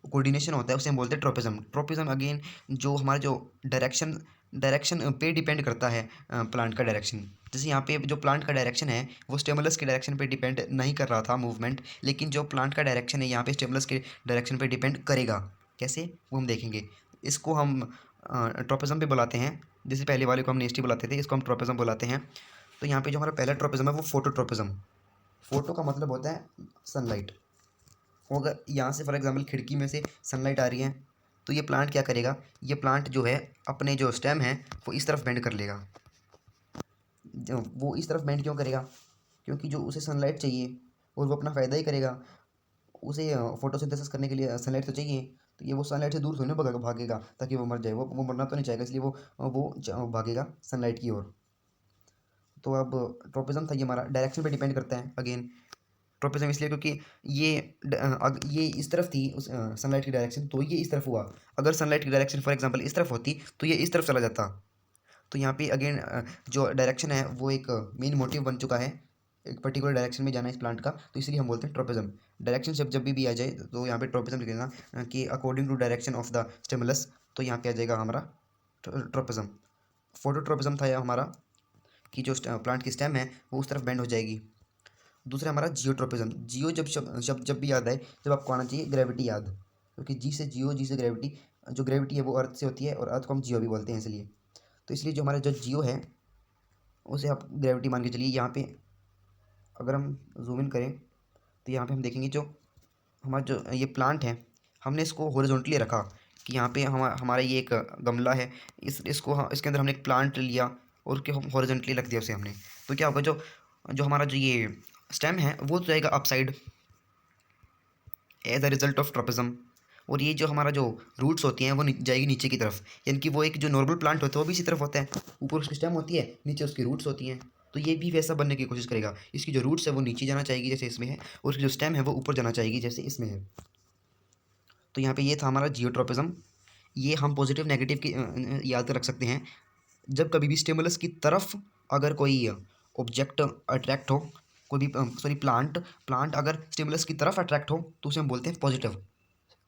कोऑर्डिनेशन होता है, उसे हम बोलते हैं ट्रोपिज्म। ट्रोपिज्म अगेन जो हमारा जो डायरेक्शन डायरेक्शन पे डिपेंड करता है, प्लांट का डायरेक्शन। जैसे यहाँ पे जो प्लांट का डायरेक्शन है वो स्टिमुलस के डायरेक्शन पे डिपेंड नहीं कर रहा था मूवमेंट, लेकिन जो प्लांट का डायरेक्शन है यहाँ पे स्टिमुलस के डायरेक्शन पे डिपेंड करेगा। कैसे, वो हम देखेंगे। इसको हम ट्रोपिज्म पे बुलाते हैं। जैसे पहले वाले को हम नेस्टी बुलाते थे, इसको हम ट्रोपिज्म बुलाते हैं। तो यहाँ पे जो हमारा पहला ट्रोपिज्म है वो फोटोट्रोपिज्म। फोटो का मतलब होता है सनलाइट। अगर यहाँ से फॉर एग्जांपल खिड़की में से सनलाइट आ रही है तो ये प्लांट क्या करेगा, ये प्लांट जो है अपने जो स्टेम है वो इस तरफ बेंड कर लेगा। वो इस तरफ बेंड क्यों करेगा, क्योंकि जो उसे सनलाइट चाहिए और वो अपना फ़ायदा ही करेगा। उसे फोटोसिंथेसिस करने के लिए सनलाइट तो चाहिए, तो ये वो सनलाइट से दूर थोड़ी ना भागेगा ताकि वो मर जाए। वो मरना तो नहीं चाहेगा, इसलिए वो भागेगा सनलाइट की ओर। तो अब ट्रोपिज्म था ये हमारा, डायरेक्शन पे डिपेंड करता है अगेन। ट्रोपिज्म इसलिए क्योंकि ये इस तरफ थी उस सनलाइट की डायरेक्शन, तो ये इस तरफ हुआ। अगर सनलाइट की डायरेक्शन फॉर एग्जांपल इस तरफ होती तो ये इस तरफ चला जाता। तो यहाँ पे अगेन जो डायरेक्शन है वो एक मेन मोटिव बन चुका है, एक पर्टिकुलर डायरेक्शन में जाना है इस प्लांट का, तो इसलिए हम बोलते हैं ट्रोपिज्म। डायरेक्शन जब भी आ जाए तो यहाँ पे ट्रोपिज्म लिख देना कि according to direction of the stimulus, तो यहाँ पे आ जाएगा हमारा ट्रोपिज्म। फोटोट्रोपिज्म था यह हमारा कि जो प्लांट की स्टेम है वो उस तरफ बेंड हो जाएगी। दूसरा हमारा जियोट्रोपिज्म। जियो शब्द जब भी याद आए जब आपको आना चाहिए ग्रेविटी याद, क्योंकि जी से जियो, जी से ग्रेविटी। जो ग्रेविटी है वो अर्थ से होती है और अर्थ को हम जियो भी बोलते हैं इसलिए। तो इसलिए जो हमारा जो जियो है उसे आप ग्रेविटी मान के चलिए। यहाँ पे अगर हम जूम इन करें तो यहाँ पे हम देखेंगे जो हमारा जो ये प्लांट है हमने इसको हॉरिजॉन्टली रखा कि यहाँ पे हमारा ये एक गमला है, इसके अंदर हमने एक प्लांट लिया और उसके हॉरिजॉन्टली रख दिया उसे हमने। तो क्या होगा, जो जो हमारा जो ये स्टेम है वो तो जाएगा upside as a result of tropism, और ये जो हमारा जो रूट्स होती हैं वो जाएगी नीचे की तरफ। यानी कि वो एक जो नॉर्मल प्लांट होता है वो भी इसी तरफ होता है, ऊपर उसकी स्टेम होती है, नीचे उसकी रूट्स होती हैं। तो ये भी वैसा बनने की कोशिश करेगा, इसकी जो रूट्स है वो नीचे जाना चाहेगी जैसे इसमें है, और उसकी जो स्टेम है वो ऊपर जाना चाहेगी जैसे इसमें है। तो यहाँ पे ये था हमारा जियोट्रोपिज्म। ये हम पॉजिटिव नेगेटिव की याद रख सकते हैं। जब कभी भी स्टिमुलस की तरफ अगर कोई ऑब्जेक्ट अट्रैक्ट हो, कोई भी सॉरी प्लांट अगर स्टिमुलस की तरफ अट्रैक्ट हो तो उसे हम बोलते हैं पॉजिटिव,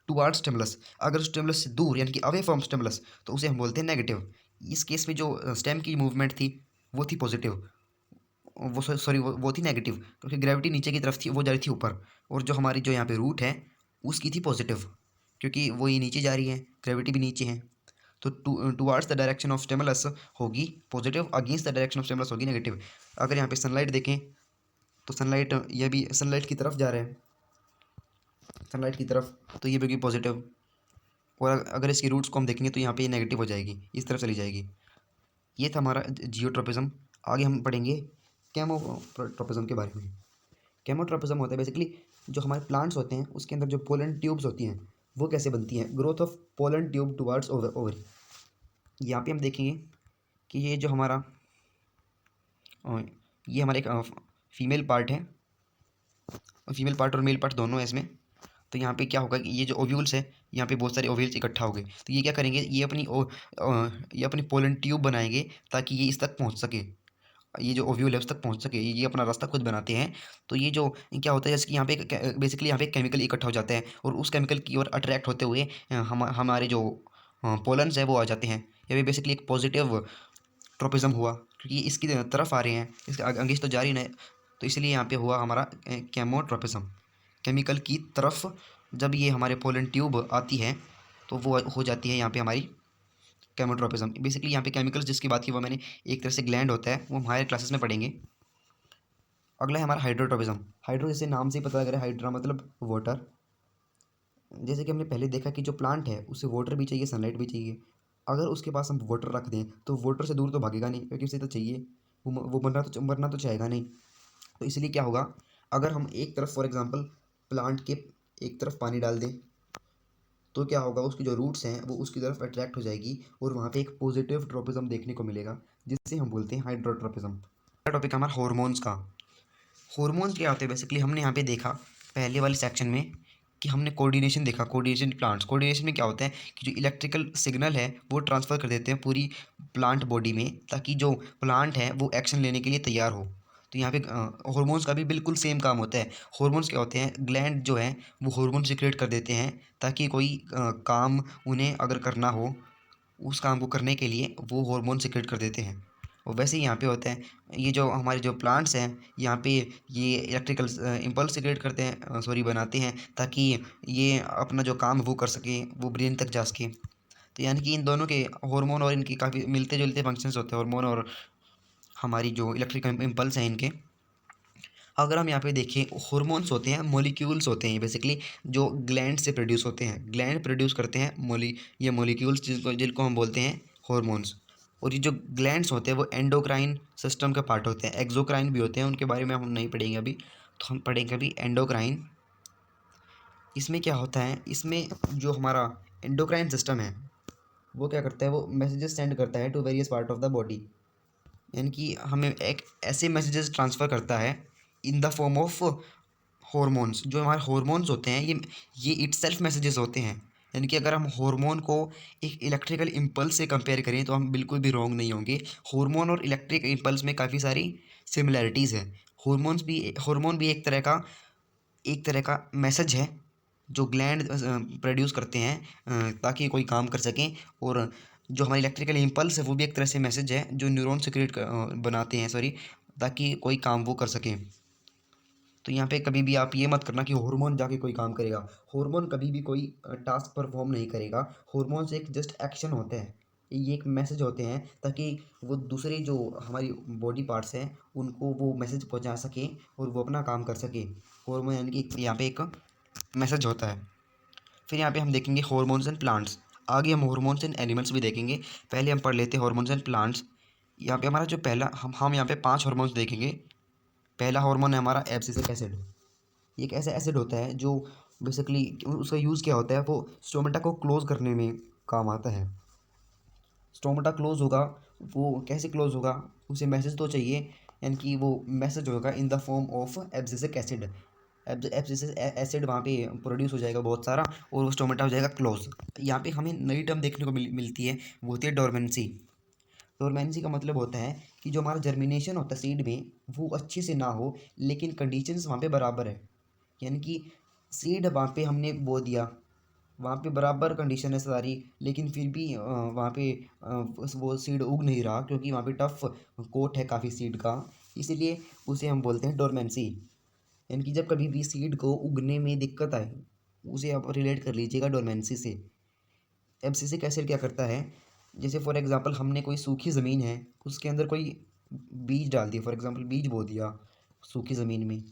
टुवार्ड स्टिमुलस। अगर स्टिमुलस से दूर यानी कि अवे फ्रॉम स्टिमुलस तो उसे हम बोलते हैं नेगेटिव। इस केस में जो स्टेम की मूवमेंट थी वो थी पॉजिटिव, वो थी नेगेटिव, क्योंकि ग्रेविटी नीचे की तरफ थी, वो जा रही थी ऊपर। और जो हमारी जो यहाँ पे रूट है उसकी थी पॉजिटिव, क्योंकि वो ये नीचे जा रही है, ग्रेविटी भी नीचे है। तो towards the direction of stimulus होगी positive, against the direction of stimulus होगी नेगेटिव। अगर यहाँ पे सनलाइट देखें तो सनलाइट ये भी सनलाइट की तरफ जा रहे हैं, सनलाइट की तरफ, तो ये भी होगी पॉजिटिव। और अगर इसकी रूट्स को हम देखेंगे तो यहाँ पे ये नेगेटिव हो जाएगी, इस तरफ चली जाएगी। ये था हमारा जियोट्रोपिज्म। आगे हम पढ़ेंगे कैमोट्रोपिज्म के बारे में। कैमोट्रोपिज्म होता है बेसिकली जो हमारे प्लांट्स होते हैं उसके अंदर जो पोलन ट्यूब्स होती हैं वो कैसे बनती हैं, growth of pollen tube towards ovary. यहाँ पे हम देखेंगे कि ये जो हमारा ये हमारे एक फीमेल पार्ट है, फीमेल पार्ट और मेल पार्ट दोनों है इसमें। तो यहाँ पे क्या होगा कि ये जो ओव्यूल्स है, यहाँ पे बहुत सारे ओव्यूल्स इकट्ठा हो गए, तो ये क्या करेंगे, ये अपनी पोलन ट्यूब बनाएंगे ताकि ये इस तक पहुँच सके, ये जो ओव्यूल है उस तक पहुँच सके, ये अपना रास्ता खुद बनाते हैं। तो ये जो क्या होता है जैसे कि यहाँ पे बेसिकली यहाँ पे केमिकल इकट्ठा हो जाता है और उस केमिकल की ओर अट्रैक्ट होते हुए हमारे जो पोलन्स है वो आ जाते हैं। ये भी बेसिकली एक पॉजिटिव ट्रोपिज्म हुआ, क्योंकि ये इसकी तरफ आ रहे हैं, इसके अंगेज तो जा रही नहीं, तो इसलिए यहाँ पे हुआ हमारा कैमोट्रोपिज्म। केमिकल की तरफ जब ये हमारे पोलन ट्यूब आती है तो वो हो जाती है यहाँ पे हमारी कैमोट्रोपिज्म। बेसिकली यहाँ पे केमिकल्स जिसकी बात की वो मैंने, एक तरह से ग्लैंड होता है, वो हम हायर क्लासेस में पढ़ेंगे। अगला है हमारा हाइड्रोट्रोपिज्म। हाइड्रो जैसे नाम से ही पता लग रहा है, हाइड्रा मतलब वाटर। जैसे कि हमने पहले देखा कि जो प्लांट है उसे वाटर भी चाहिए, सनलाइट भी चाहिए। अगर उसके पास हम वाटर रख दें तो वाटर से दूर तो भागेगा नहीं, क्योंकि उसे तो चाहिए, वो मरना तो चाहेगा नहीं। तो इसलिए क्या होगा, अगर हम एक तरफ फॉर एग्जांपल प्लांट के एक तरफ पानी डाल दें तो क्या होगा, उसकी जो रूट्स हैं वो उसकी तरफ अट्रैक्ट हो जाएगी और वहाँ पे एक पॉजिटिव ट्रोपिज्म देखने को मिलेगा, जिससे हम बोलते हैं हाइड्रोट्रोपिज्म। अगला टॉपिक हमारा हॉर्मोन्स का। हॉर्मोन्स क्या होते हैं बेसिकली, हमने यहाँ पे देखा पहले वाले सेक्शन में कि हमने कोऑर्डिनेशन देखा, कोऑर्डिनेशन प्लांट्स। कोऑर्डिनेशन में क्या होता है कि जो इलेक्ट्रिकल सिग्नल है वो ट्रांसफ़र कर देते हैं पूरी प्लांट बॉडी में, ताकि जो प्लांट है वो एक्शन लेने के लिए तैयार हो। तो यहाँ पे हॉर्मोन्स का भी बिल्कुल सेम काम होता है। हॉर्मोन्स क्या होते हैं, ग्लैंड जो है वो हॉर्मोन सिक्रेट कर देते हैं ताकि कोई काम उन्हें अगर करना हो, उस काम को करने के लिए वो हॉर्मोन सिक्रेट कर देते हैं। और वैसे ही यहाँ पे होते हैं, ये जो हमारे जो प्लांट्स हैं यहाँ पे ये इलेक्ट्रिकल इम्पल्स क्रिएट करते हैं, सॉरी बनाते हैं, ताकि ये अपना जो काम है वो कर सके, वो ब्रेन तक जा सके। तो यानी कि इन दोनों के हार्मोन और इनकी काफ़ी मिलते जुलते फंक्शंस होते हैं, हार्मोन और हमारी जो इलेक्ट्रिकल इम्पल्स हैं इनके। अगर हम यहाँ पे देखें, हार्मोन्स होते हैं, मॉलिक्यूल्स होते हैं बेसिकली, जो ग्लैंड से प्रोड्यूस होते हैं। ग्लैंड प्रोड्यूस करते हैं ये मॉलिक्यूल्स, जिनको हम बोलते हैं हार्मोन्स। और ये जो ग्लैंड्स होते हैं वो एंडोक्राइन सिस्टम का पार्ट होते हैं। एक्सोक्राइन भी होते हैं, उनके बारे में हम नहीं पढ़ेंगे अभी, तो हम पढ़ेंगे अभी एंडोक्राइन। इसमें क्या होता है, इसमें जो हमारा एंडोक्राइन सिस्टम है वो क्या करता है, वो मैसेजेस सेंड करता है to various part of the body. यानी कि हमें एक ऐसे मैसेजेस ट्रांसफ़र करता है in the form of hormones. जो हमारे हॉर्मोन्स होते हैं ये इटसेल्फ मैसेजेस होते हैं। यानी कि अगर हम हार्मोन को एक इलेक्ट्रिकल इम्पल्स से कंपेयर करें तो हम बिल्कुल भी रॉन्ग नहीं होंगे। हार्मोन और इलेक्ट्रिक इम्पल्स में काफ़ी सारी सिमिलैरिटीज़ हैं। हार्मोन भी एक तरह का मैसेज है जो ग्लैंड प्रोड्यूस करते हैं ताकि कोई काम कर सकें। और जो हमारी इलेक्ट्रिकल इम्पल्स है वो भी एक तरह से मैसेज है जो न्यूरॉन से बनाते हैं, सॉरी, ताकि कोई काम वो कर सकें। तो यहाँ पे कभी भी आप ये मत करना कि हार्मोन जाके कोई काम करेगा। हार्मोन कभी भी कोई टास्क परफॉर्म नहीं करेगा। हार्मोन्स एक जस्ट एक्शन होते हैं, ये एक मैसेज होते हैं ताकि वो दूसरे जो हमारी बॉडी पार्ट्स हैं उनको वो मैसेज पहुँचा सके और वो अपना काम कर सके। हार्मोन यानी कि यहाँ पे एक मैसेज होता है। फिर यहाँ पे हम देखेंगे हार्मोन्स एंड प्लांट्स। आगे हम हार्मोन्स एंड एनिमल्स भी देखेंगे। पहले हम पढ़ लेते हैं हार्मोन्स एंड प्लांट्स। यहाँ पे हमारा जो पहला हम यहाँ पे 5 हार्मोन्स देखेंगे। पहला हार्मोन है हमारा एब्सिसिक एसिड। ये एक ऐसा एसिड होता है जो बेसिकली उसका यूज़ क्या होता है, वो स्टोमेटा को क्लोज करने में काम आता है। स्टोमेटा क्लोज होगा, वो कैसे क्लोज होगा, उसे मैसेज तो चाहिए, यानी कि वो मैसेज होगा इन the form of abscisic acid. Abscisic acid वहाँ पे प्रोड्यूस हो जाएगा बहुत सारा और वो स्टोमेटा हो जाएगा क्लोज। यहाँ पे हमें नई टर्म देखने को मिलती है, वो होती है डोरमेंसी। डोरमेंसी का मतलब होता है कि जो हमारा जर्मिनेशन होता है सीड में वो अच्छे से ना हो, लेकिन कंडीशंस वहाँ पे बराबर है। यानी कि सीड वहाँ पे हमने बो दिया, वहाँ पे बराबर कंडीशन है सारी, लेकिन फिर भी वहाँ पे वो सीड उग नहीं रहा क्योंकि वहाँ पे टफ कोट है काफ़ी सीड का, इसीलिए उसे हम बोलते हैं डोरमेंसी। यानी कि जब कभी भी सीड को उगने में दिक्कत आए उसे आप रिलेट कर लीजिएगा डोरमेंसी से। एब्सिसिक एसिड क्या करता है, जैसे फॉर एग्जांपल हमने कोई सूखी ज़मीन है उसके अंदर कोई बीज डाल दिया, फॉर एग्जांपल बीज बो दिया सूखी ज़मीन में,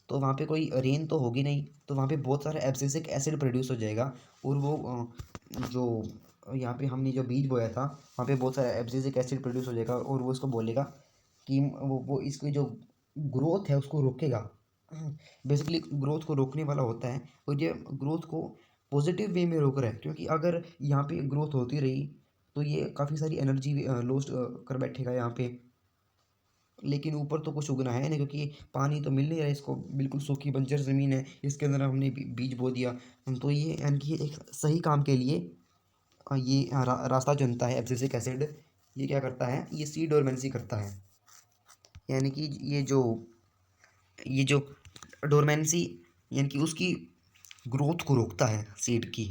तो वहाँ पे कोई रेन तो होगी नहीं, तो वहाँ पे बहुत सारा एब्सिसिक एसिड प्रोड्यूस हो जाएगा। और वो जो यहाँ पे हमने जो बीज बोया था वहाँ पे बहुत सारा एब्सिसिक एसिड प्रोड्यूस हो जाएगा और वो इसको बोलेगा कि वो इसकी जो ग्रोथ है उसको रोकेगा। बेसिकली ग्रोथ को रोकने वाला होता है और ये ग्रोथ को पॉजिटिव वे में रोक रहा है, क्योंकि अगर यहाँ पे ग्रोथ होती रही तो ये काफ़ी सारी एनर्जी लॉस्ट कर बैठेगा यहाँ पे। लेकिन ऊपर तो कुछ उगना है नहीं क्योंकि पानी तो मिल नहीं रहा है इसको, बिल्कुल सूखी बंजर ज़मीन है, इसके अंदर हमने बीज बो दिया। तो ये यानी कि एक सही काम के लिए ये रास्ता चुनता है एब्सिसिक एसिड। ये क्या करता है, ये सीड डोरमेंसी करता है। यानी कि ये जो डोरमेंसी यानी कि उसकी ग्रोथ को रोकता है सीड की,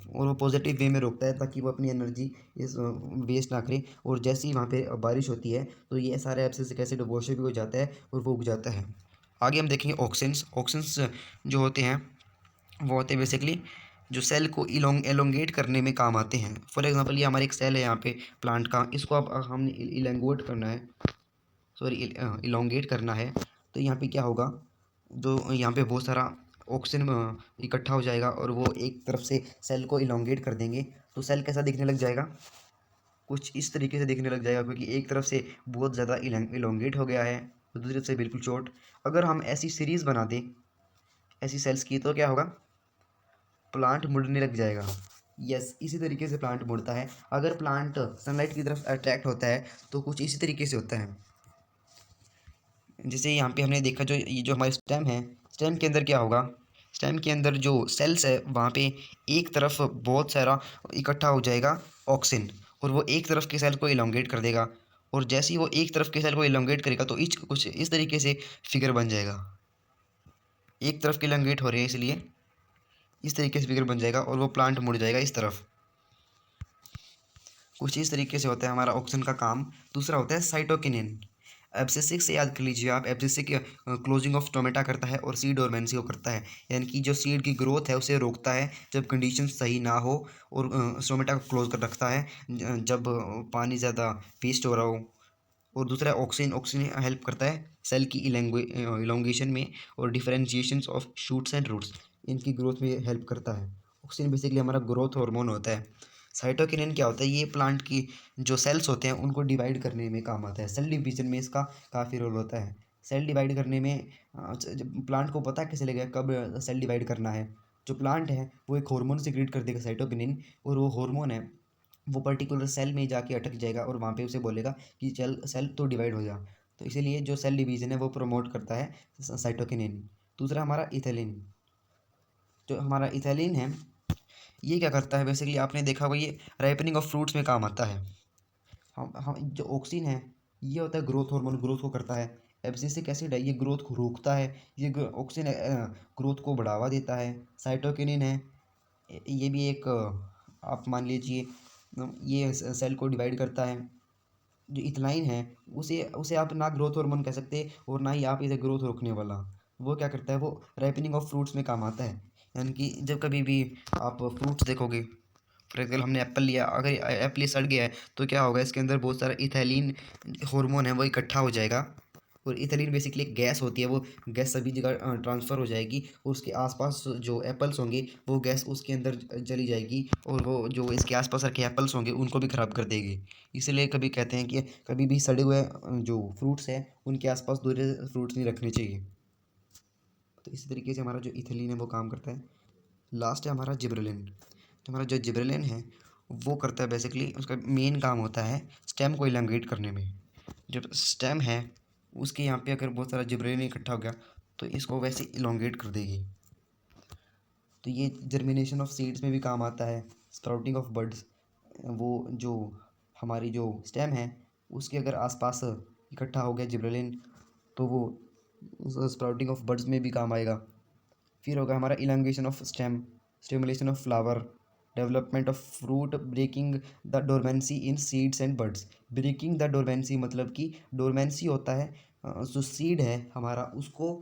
और वो पॉजिटिव वे में रोकता है ताकि वो अपनी एनर्जी इस वेस्ट ना करे। और जैसे ही वहाँ पे बारिश होती है तो ये सारा एब्सिसिक एसिड वॉश भी हो जाता है और वो उग जाता है। आगे हम देखेंगे ऑक्सिन्स। ऑक्सिन्स जो होते हैं वो होते हैं बेसिकली जो सेल को एलोंगेट करने में काम आते हैं। फॉर एग्जांपल ये हमारे एक सेल है यहाँ पे प्लांट का, इसको अब हमने इलेंगोट करना है, सॉरी इलोंगेट करना है। तो यहाँ पे क्या होगा, जो यहाँ पे बहुत सारा ऑक्सीजन इकट्ठा हो जाएगा और वो एक तरफ से सेल को इलोंगेट कर देंगे। तो सेल कैसा दिखने लग जाएगा, कुछ इस तरीके से दिखने लग जाएगा, क्योंकि एक तरफ से बहुत ज़्यादा इलोंगेट हो गया है तो दूसरी तरफ से बिल्कुल शॉर्ट। अगर हम ऐसी सीरीज़ बना दें ऐसी सेल्स की तो क्या होगा, प्लांट मुड़ने लग जाएगा। यस, इसी तरीके से प्लांट मुड़ता है। अगर प्लांट सनलाइट की तरफ अट्रैक्ट होता है तो कुछ इसी तरीके से होता है। जैसे यहाँ पे हमने देखा जो ये जो हमारी स्टेम है, स्टेम के अंदर क्या होगा, स्टेम के अंदर जो सेल्स है वहाँ पे एक तरफ बहुत सारा इकट्ठा हो जाएगा ऑक्सिन, और वो एक तरफ के सेल को इलोंगेट कर देगा। और जैसे ही वो एक तरफ के सेल को इलोंगेट करेगा तो कुछ इस तरीके से फिगर बन जाएगा। एक तरफ के इलोंगेट हो रहे हैं इसलिए इस तरीके से फिगर बन जाएगा और वो प्लांट मुड़ जाएगा इस तरफ। कुछ इस तरीके से होता है हमारा ऑक्सीजन का काम। दूसरा होता है साइटोकिनिन। एब्सिसिक से याद कर लीजिए आप, एब्सिसिक क्लोजिंग ऑफ स्टोमेटा करता है और सीड डोरमेंसी को करता है, यानी कि जो सीड की ग्रोथ है उसे रोकता है जब कंडीशन सही ना हो, और स्टोमेटा को क्लोज कर रखता है जब पानी ज़्यादा वेस्ट हो रहा हो। और दूसरा ऑक्सीजन, ऑक्सीजन हेल्प करता है सेल की इलोंगेशन में और differentiation of shoots and roots, इनकी ग्रोथ में हेल्प करता है। ऑक्सीजन बेसिकली हमारा ग्रोथ हार्मोन होता है। साइटोकिनिन क्या होता है, ये प्लांट की जो सेल्स होते हैं उनको डिवाइड करने में काम आता है। सेल डिवीजन में इसका काफ़ी रोल होता है। सेल डिवाइड करने में प्लांट को पता कैसे लगेगा कब सेल डिवाइड करना है। जो प्लांट है वो एक हार्मोन सिक्रीट कर देगा साइटोकिनिन, और वो हार्मोन है वो पर्टिकुलर सेल में जाके अटक जाएगा और वहाँ पे उसे बोलेगा कि चल सेल तो डिवाइड हो जा। तो इसीलिए जो सेल डिवीजन है वो प्रमोट करता है साइटोकिनिन। दूसरा हमारा इथेलिन। जो हमारा इथेलिन है ये क्या करता है, बेसिकली आपने देखा होगा ये राइपनिंग ऑफ फ्रूट्स में काम आता है। हम जो ऑक्सीन है ये होता है ग्रोथ हार्मोन, ग्रोथ को करता है। एब्सिसिक एसिड है ये ग्रोथ को रोकता है, ये ऑक्सीन ग्रोथ को बढ़ावा देता है। साइटोकिनिन है ये भी एक आप मान लीजिए ये सेल को डिवाइड करता है। जो इथलाइन है उसे उसे आप ना ग्रोथ हार्मोन कह सकते और ना ही आप इसे ग्रोथ रोकने वाला। वो क्या करता है, वो राइपनिंग ऑफ फ्रूट्स में काम आता है। यानी कि जब कभी भी आप फ्रूट्स देखोगे, फॉर एग्जाम्पल हमने एप्पल लिया, अगर एप्पल ये सड़ गया है तो क्या होगा, इसके अंदर बहुत सारा इथैलीन हार्मोन है वो इकट्ठा हो जाएगा। और इथैलीन बेसिकली एक गैस होती है, वो गैस सभी जगह ट्रांसफ़र हो जाएगी और उसके आसपास जो एप्पल्स होंगे वो गैस उसके अंदर चली जाएगी, और वो जो इसके आसपास रखे एप्पल्स होंगे उनको भी ख़राब कर देगी। इसलिए कभी कहते हैं कि कभी भी सड़े हुए जो फ्रूट्स हैं उनके आसपास दूसरे फ्रूट्स नहीं रखने चाहिए। तो इसी तरीके से हमारा जो इथैलीन है वो काम करता है। लास्ट है हमारा जिब्रेलिन। तो हमारा जो जिब्रेलिन है वो करता है बेसिकली, उसका मेन काम होता है स्टेम को इलॉन्गेट करने में। जब स्टेम है उसके यहाँ पे अगर बहुत सारा जिब्रेलिन इकट्ठा हो गया तो इसको वैसे इलॉन्गेट कर देगी। तो ये जर्मिनेशन ऑफ सीड्स में भी काम आता है, स्प्राउटिंग ऑफ बर्ड्स। वो जो हमारी जो स्टेम है उसके अगर आसपास इकट्ठा हो गया जिब्रेलिन तो वो स्प्राउटिंग ऑफ बर्ड्स में भी काम आएगा। फिर होगा हमारा elongation of stem, stimulation of flower, development of fruit, breaking the dormancy in seeds and birds. Breaking the dormancy मतलब कि डोरमेंसी होता है जो सीड है हमारा उसको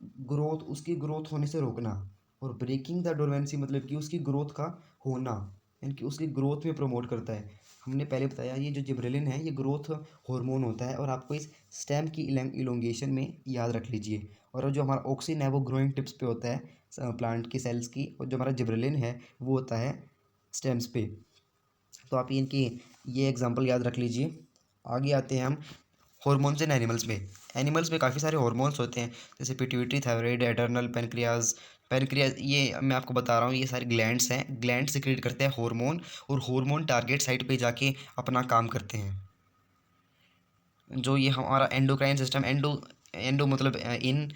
ग्रोथ, उसकी ग्रोथ होने से रोकना। और ब्रेकिंग द डोरमेंसी मतलब कि उसकी ग्रोथ का होना, यानी कि उसकी ग्रोथ में प्रमोट करता है। हमने पहले बताया ये जो जिब्रेलिन है ये ग्रोथ हार्मोन होता है, और आपको इस स्टेम की इलोंगेशन में याद रख लीजिए। और जो हमारा ऑक्सिन है वो ग्रोइंग टिप्स पे होता है प्लांट की सेल्स की, और जो हमारा जिब्रेलिन है वो होता है स्टेम्स पे। तो आप इनकी ये एग्जांपल याद रख लीजिए। आगे आते हैं हम हॉर्मोन्स इन एनिमल्स में। एनिमल्स में काफ़ी सारे हॉर्मोन्स होते हैं जैसे pituitary, thyroid, adrenal, pancreas. Pancreas ये मैं आपको बता रहा हूँ ये सारे ग्लैंड्स हैं, ग्लैंड सिक्रेट करते हैं हार्मोन, और हार्मोन टारगेट साइट पे जाके अपना काम करते हैं। जो ये हमारा एंडोक्राइन सिस्टम, एंडो एंडो मतलब इन,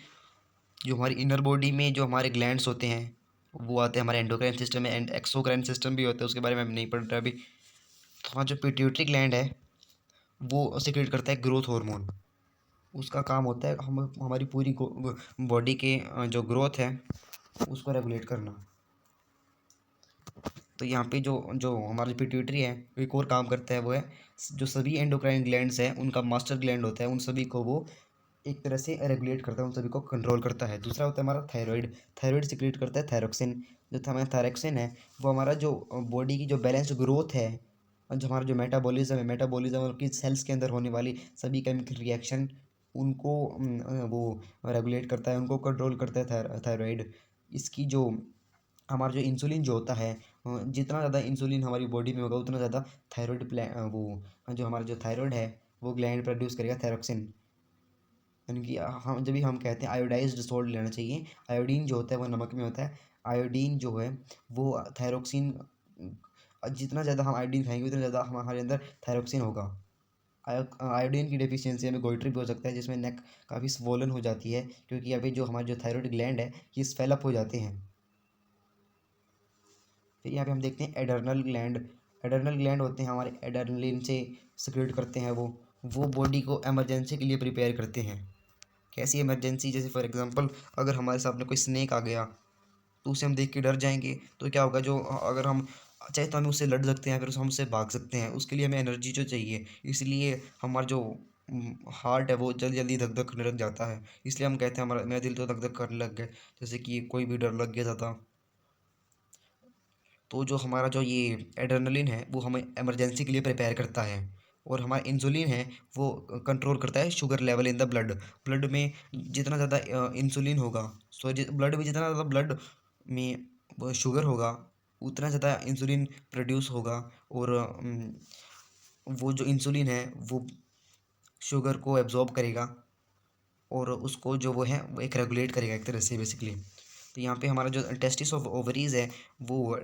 जो हमारी इनर बॉडी में जो हमारे ग्लैंड्स होते हैं वो आते हैं हमारे एंडोक्राइन सिस्टम में। एंड एक्सोक्राइन सिस्टम भी होता है, उसके बारे में हम नहीं पढ़ रहे अभी। तो हमारा जो पिट्यूटरी ग्लैंड है वो सिक्रेट करता है ग्रोथ हार्मोन। उसका काम होता है हम हमारी पूरी बॉडी के जो ग्रोथ है उसको रेगुलेट करना। तो यहाँ पे जो जो हमारी पिट्यूटरी है एक और काम करता है, वो है जो सभी एंडोक्राइन ग्लैंड्स हैं उनका मास्टर ग्लैंड होता है, उन सभी को वो एक तरह से रेगुलेट करता है, उन सभी को कंट्रोल करता है। दूसरा होता है हमारा थायराइड। थायराइड सिक्रेट करता है थायरोक्सिन। जो हमारा थायरोक्सिन है वो हमारा जो बॉडी की जो बैलेंस ग्रोथ है, और जो हमारा जो मेटाबॉलिज्म की सेल्स के अंदर होने वाली सभी केमिकल रिएक्शन उनको वो रेगुलेट करता है, उनको कंट्रोल करता है थायराइड। इसकी जो हमारा जो इंसुलिन जो होता है जितना ज़्यादा इंसुलिन हमारी बॉडी में होगा उतना ज़्यादा थायराइड वो जो हमारा जो थायराइड है वो ग्लैंड प्रोड्यूस करेगा थायरोक्सिन। यानी कि हम जब भी हम कहते हैं आयोडाइज्ड सोल्ट लेना चाहिए, आयोडीन जो होता है वो नमक में होता है। आयोडीन जो है वो थायरोक्सिन, जितना ज़्यादा हम आयोडीन खाएंगे उतना ज़्यादा हमारे अंदर थायरोक्सिन होगा। आयोडीन की डेफिशिएंसी हमें गोइट्री भी हो सकता है जिसमें नेक काफ़ी स्वोलन हो जाती है, क्योंकि अभी जो हमारे जो थायराइड ग्लैंड है ये स्वेलअप हो जाते हैं। फिर यहाँ पे हम देखते हैं एडर्नल ग्लैंड। एडर्नल ग्लैंड होते हैं हमारे एडर्नलिन से सिक्रेट करते हैं वो बॉडी को इमरजेंसी के लिए प्रिपेयर करते हैं। कैसी इमरजेंसी, जैसे फॉर एग्जांपल अगर हमारे सामने कोई स्नेक आ गया तो उसे हम देख के डर जाएंगे तो क्या होगा, जो अगर हम चाहे तो हम उससे लड़ सकते हैं, फिर हम उससे भाग सकते हैं। उसके लिए हमें एनर्जी जो चाहिए, इसलिए हमारा जो हार्ट है वो जल्दी जल्दी धक धक करने लग जाता है। इसलिए हम कहते हैं हमारा मेरा दिल तो धक धक करने लग गया, जैसे कि कोई भी डर लग गया ज़्यादा। तो जो हमारा जो ये एड्रेनलिन है वो हमें इमरजेंसी के लिए प्रिपेयर करता है, और हमारा इंसुलिन है वो कंट्रोल करता है sugar level in the blood. Blood में जितना ज़्यादा इंसुलिन होगा, सॉरी ब्लड में जितना ज़्यादा ब्लड में शुगर होगा, उतना ज़्यादा इंसुलिन प्रोड्यूस होगा। और वो जो इंसुलिन है वो शुगर को एब्जॉर्ब करेगा, और उसको जो वो है वो एक रेगुलेट करेगा एक तरह से बेसिकली। तो यहाँ पे हमारा जो टेस्टिस ऑफ ओवरीज है वो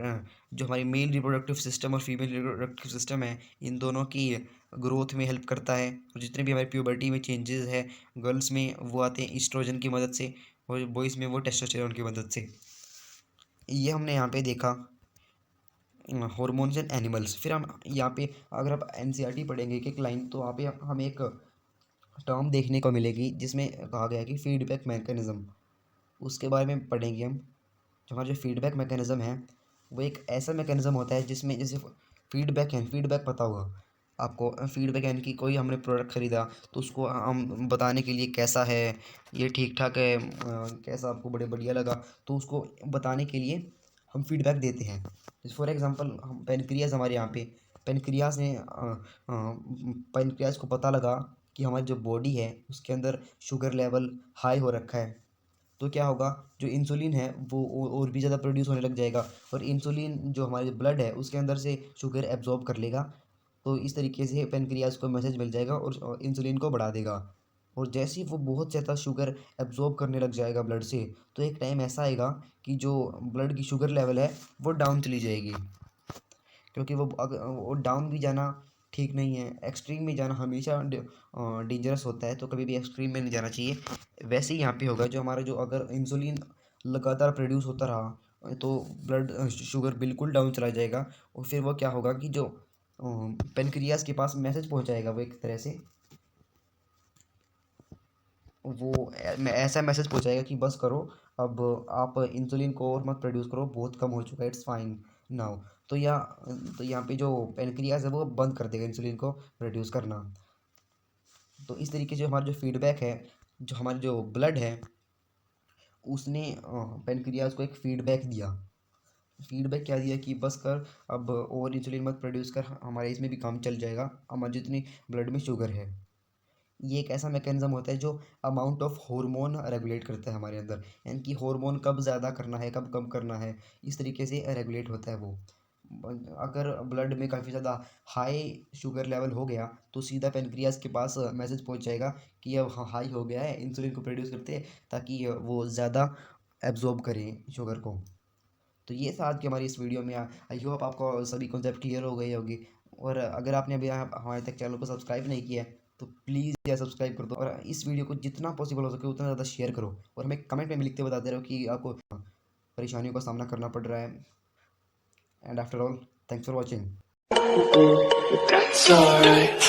जो हमारी मेल रिप्रोडक्टिव सिस्टम और फीमेल रिप्रोडक्टिव सिस्टम है, इन दोनों की ग्रोथ में हेल्प करता है। और जितने भी हमारी प्यूबर्टी में चेंजेस है गर्ल्स में वो आते हैं ईस्ट्रोजन की मदद से, और बॉयज़ में वो टेस्टोस्टेरोन की मदद से। ये हमने यहाँ पे देखा हॉर्मोन्स एंड एनिमल्स। फिर हम यहाँ पे अगर आप एनसीईआरटी पढ़ेंगे एक एक लाइन, तो वहाँ पे हमें एक टर्म देखने को मिलेगी जिसमें कहा गया है कि फीडबैक मैकेनिज़्म। उसके बारे में पढ़ेंगे हम। जो हमारा जो फीडबैक मैकेनिज़्म है वो एक ऐसा मैकेनिज़्म होता है जिसमें जैसे फीडबैक है, फीडबैक पता होगा आपको। फीडबैक यानी कि कोई हमने प्रोडक्ट ख़रीदा तो उसको हम बताने के लिए कैसा है, ये ठीक ठाक है, कैसा आपको बड़े बढ़िया लगा, तो उसको बताने के लिए हम फीडबैक देते हैं। जैसे फॉर एग्जांपल हम पेनक्रियाज, हमारे यहाँ पे पेनक्रियाज ने पेनक्रियाज को पता लगा कि हमारी जो बॉडी है उसके अंदर शुगर लेवल हाई हो रखा है। तो क्या होगा, जो इंसुलिन है वो और भी ज़्यादा प्रोड्यूस होने लग जाएगा, और इंसुलिन जो हमारे ब्लड है उसके अंदर से शुगर एब्जॉर्ब कर लेगा। तो इस तरीके से पेनक्रियाज को मैसेज मिल जाएगा और इंसुलिन को बढ़ा देगा। और जैसे ही वो बहुत ज़्यादा शुगर एब्जॉर्ब करने लग जाएगा ब्लड से, तो एक टाइम ऐसा आएगा कि जो ब्लड की शुगर लेवल है वो डाउन चली जाएगी। क्योंकि वो अगर वो डाउन भी जाना ठीक नहीं है, एक्सट्रीम में जाना हमेशा डेंजरस होता है, तो कभी भी एक्सट्रीम में नहीं जाना चाहिए। वैसे ही यहाँ पे होगा, जो हमारा जो अगर इंसुलिन लगातार प्रोड्यूस होता रहा तो ब्लड शुगर बिल्कुल डाउन चला जाएगा। और फिर वो क्या होगा कि जो पेनक्रियास के पास मैसेज पहुँचाएगा वो एक तरह से, वो ऐसा मैसेज पहुँचाएगा कि बस करो, अब आप इंसुलिन को और मत प्रोड्यूस करो, बहुत कम हो चुका है, इट्स फाइन नाउ। तो या तो यहाँ पे जो पेनक्रियास है वो बंद कर देगा इंसुलिन को प्रोड्यूस करना। तो इस तरीके से हमारा जो फीडबैक है, जो हमारी जो ब्लड है उसने पेनक्रियास को एक फीडबैक दिया। फीडबैक क्या दिया कि बस कर, अब और इंसुलिन मत प्रोड्यूस कर, हमारे इसमें भी काम चल जाएगा, हमारी जितनी ब्लड में शुगर है। ये एक ऐसा मैकेनिज्म होता है जो अमाउंट ऑफ हार्मोन रेगुलेट करता है हमारे अंदर, यानी कि हार्मोन कब ज़्यादा करना है कब कम करना है, इस तरीके से रेगुलेट होता है वो। अगर ब्लड में काफ़ी ज़्यादा हाई शुगर लेवल हो गया तो सीधा पेनक्रियास के पास मैसेज पहुंच जाएगा कि अब हाई हो गया है, इंसुलिन को प्रोड्यूस करते हैं ताकि वो ज़्यादा एब्जॉर्ब करें शुगर को। तो ये था आज की हमारी इस वीडियो में। आई होप आपको सभी कॉन्सेप्ट क्लियर हो गए होंगे। और अगर आपने अभी हमारे तक चैनल को सब्सक्राइब नहीं किया है तो प्लीज़ यार सब्सक्राइब कर दो, और इस वीडियो को जितना पॉसिबल हो सके उतना ज़्यादा शेयर करो, और हमें कमेंट में लिखते बताते रहो कि आपको परेशानियों का सामना करना पड़ रहा है। And after all, thanks for watching. That's alright.